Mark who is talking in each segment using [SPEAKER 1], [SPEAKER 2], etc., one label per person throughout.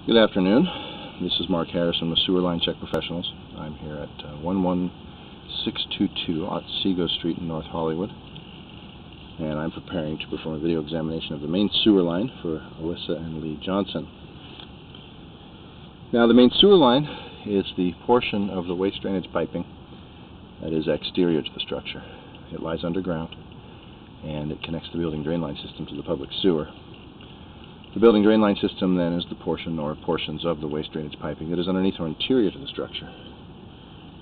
[SPEAKER 1] Good afternoon. This is Mark Harrison with Sewer Line Check Professionals. I'm here at 11622 Otsego Street in North Hollywood, and I'm preparing to perform a video examination of the main sewer line for Alyssa and Lee Johnson. Now, the main sewer line is the portion of the waste drainage piping that is exterior to the structure. It lies underground, and it connects the building drain line system to the public sewer. The building drain line system then is the portion or portions of the waste drainage piping that is underneath or interior to the structure.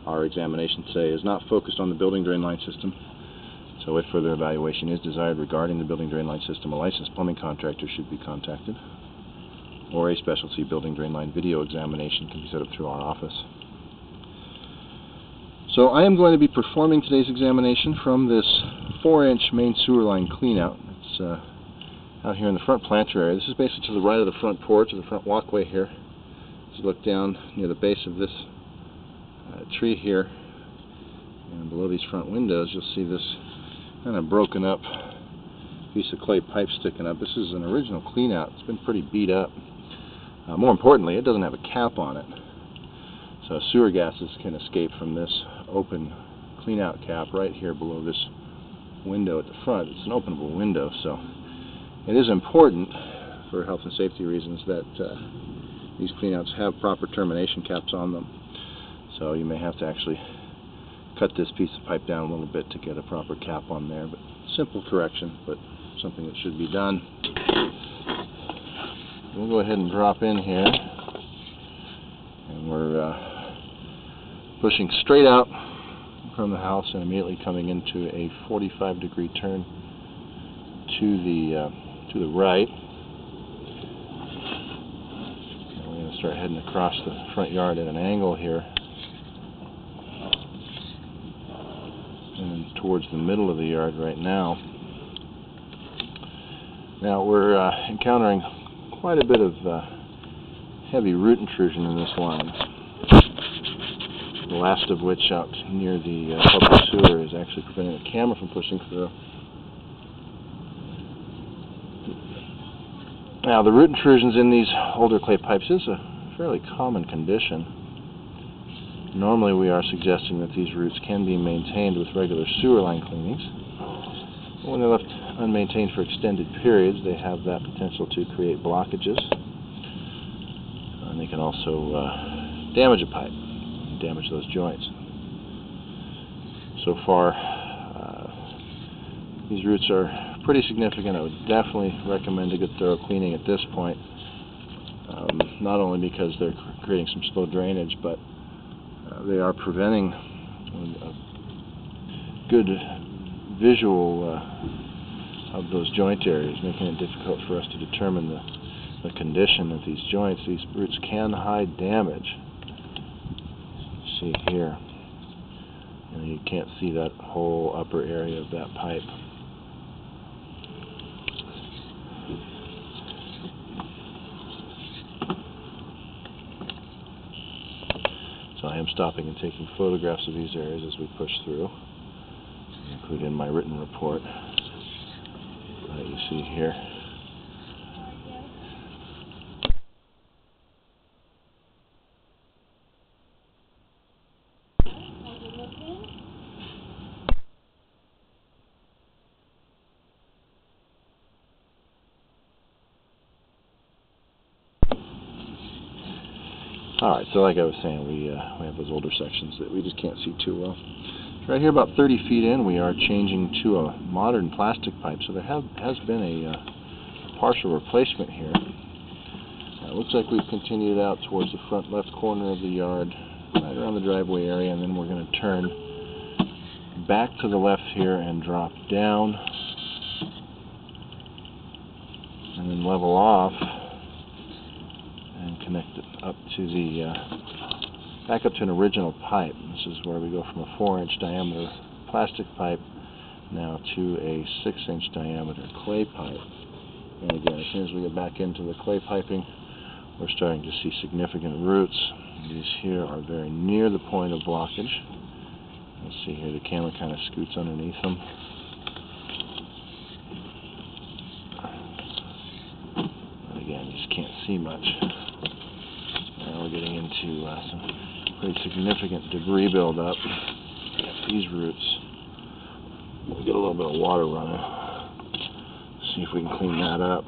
[SPEAKER 1] Our examination today is not focused on the building drain line system, so if further evaluation is desired regarding the building drain line system, a licensed plumbing contractor should be contacted, or a specialty building drain line video examination can be set up through our office. So I am going to be performing today's examination from this 4-inch main sewer line cleanout. It's out here in the front planter area. This is basically to the right of the front porch, or the front walkway here. As you look down near the base of this tree here, and below these front windows, you'll see this kind of broken up piece of clay pipe sticking up. This is an original cleanout. It's been pretty beat up. More importantly, it doesn't have a cap on it, so sewer gases can escape from this open cleanout cap right here below this window at the front. It's an openable window, so it is important for health and safety reasons that these cleanouts have proper termination caps on them. So you may have to actually cut this piece of pipe down a little bit to get a proper cap on there. But simple correction, but something that should be done. We'll go ahead and drop in here, and we're pushing straight out from the house and immediately coming into a 45-degree turn to the right. And we're going to start heading across the front yard at an angle here, and towards the middle of the yard right now. Now we're encountering quite a bit of heavy root intrusion in this line, the last of which out near the public sewer is actually preventing the camera from pushing through. Now, the root intrusions in these older clay pipes is a fairly common condition. Normally we are suggesting that these roots can be maintained with regular sewer line cleanings. But when they're left unmaintained for extended periods, they have that potential to create blockages. And they can also damage a pipe, damage those joints. So far, these roots are pretty significant. I would definitely recommend a good thorough cleaning at this point, not only because they're creating some slow drainage, but they are preventing a good visual of those joint areas, making it difficult for us to determine the condition of these joints. These roots can hide damage. See here, you can't see that whole upper area of that pipe. So I am stopping and taking photographs of these areas as we push through, including in my written report that you see here. Alright, so like I was saying, we have those older sections that we just can't see too well. Right here, about 30 feet in, we are changing to a modern plastic pipe, so there has been a partial replacement here. It looks like we've continued out towards the front left corner of the yard, right around the driveway area, and then we're going to turn back to the left here and drop down, and then level off and connect it up to the back up to an original pipe. This is where we go from a 4-inch diameter plastic pipe now to a 6-inch diameter clay pipe. And again, as soon as we get back into the clay piping, we're starting to see significant roots. These here are very near the point of blockage. Let's see here, the camera kind of scoots underneath them. And again, you just can't see much. getting into some pretty significant debris buildup. These roots, we'll get a little bit of water running. See if we can clean that up.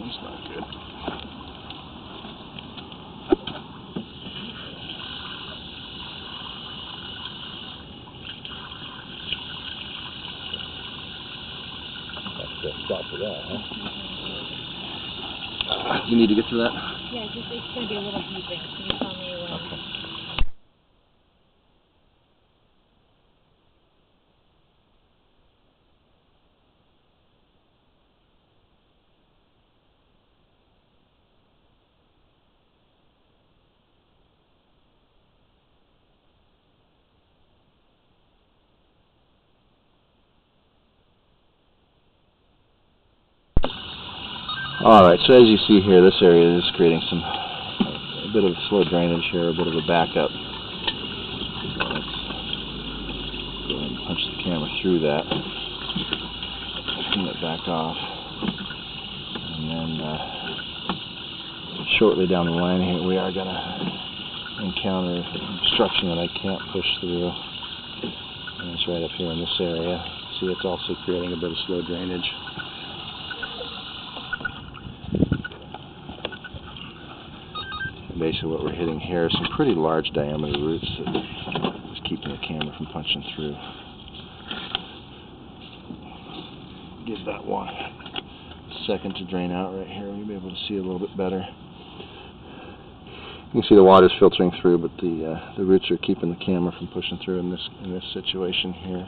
[SPEAKER 1] That's not good. Stop for that, huh? You need to get to that?
[SPEAKER 2] Yeah, it's going to be a little deeper. Can you tell me when?
[SPEAKER 1] Okay. Alright, so as you see here, this area is creating a bit of slow drainage here, a bit of a backup. So let's go ahead and punch the camera through that, clean it back off, and then shortly down the line here we are going to encounter obstruction that I can't push through, and it's right up here in this area. See, it's also creating a bit of slow drainage. Basically what we're hitting here are some pretty large diameter roots that is keeping the camera from punching through. Give that one a second to drain out right here. You'll be able to see a little bit better. You can see the water's filtering through, but the roots are keeping the camera from pushing through in this situation here.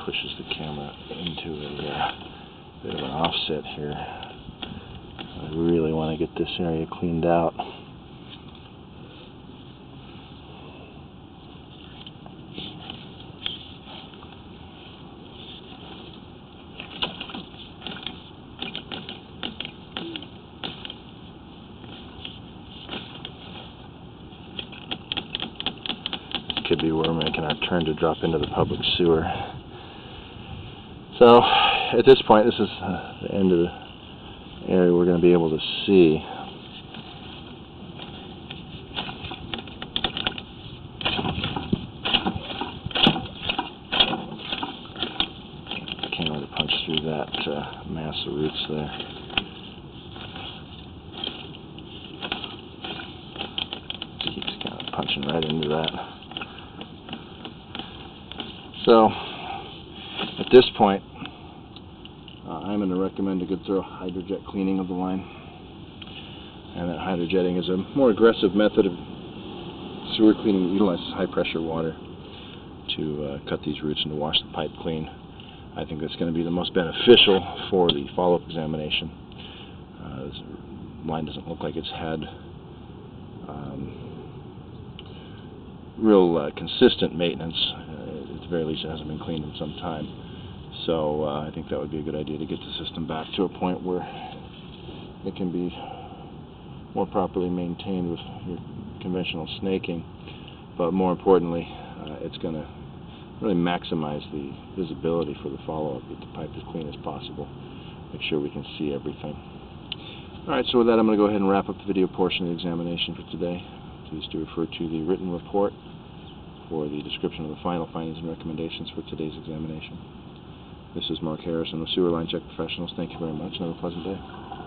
[SPEAKER 1] Pushes the camera into a bit of an offset here. I really want to get this area cleaned out. This could be where we're making our turn to drop into the public sewer. So, at this point, this is the end of the area we're going to be able to see. Can't really punch through that mass of roots there. Keeps kind of punching right into that. So, at this point, I'm going to recommend a good thorough hydrojet cleaning of the line. And that hydrojetting is a more aggressive method of sewer cleaning that utilizes high pressure water to cut these roots and to wash the pipe clean. I think that's going to be the most beneficial for the follow-up examination. This line doesn't look like it's had real consistent maintenance. At the very least, it hasn't been cleaned in some time. So I think that would be a good idea to get the system back to a point where it can be more properly maintained with your conventional snaking. But more importantly, it's going to really maximize the visibility for the follow-up, get the pipe as clean as possible, make sure we can see everything. Alright, so with that I'm going to go ahead and wrap up the video portion of the examination for today. Please do refer to the written report for the description of the final findings and recommendations for today's examination. This is Mark Harrison with Sewer Line Check Professionals. Thank you very much and have a pleasant day.